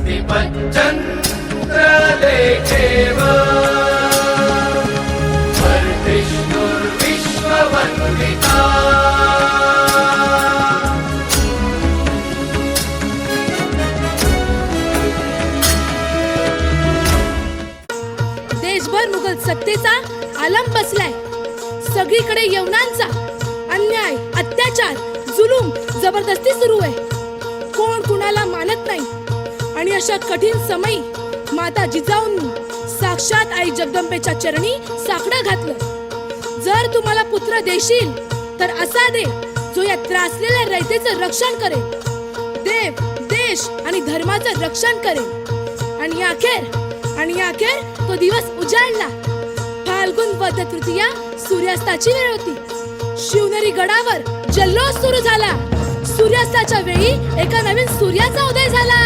चंद्रलेखेव वर्धिष्णुर्विश्ववन्दिता। देशभर मुघल सत्तेचा आलम बसलाय। सगळीकडे यवनांचा अन्याय, अत्याचार, जुलूम, जबरदस्ती सुरू आहे। कोण कुणाला मानत नाही आणि अशा कठीण समयी माता जिजाऊंनी साक्षात आई जगदंबेच्या चरणी साकडं घातलं। जर तुम्हाला पुत्र देशील तर असा दे जो या त्रासलेल्या रयतेचं रक्षण करेल, देव, देश आणि धर्माचं रक्षण करेल। आणि अखेर तो दिवस उजाडला। फाल्गुन वद्य तृतीया सूर्यास्ताची वेळ होती। शिवनेरी गडावर जल्लोष सुरू झाला। सूर्यास्ताच्या वेळी एका नवीन सूर्याचा उदय झाला।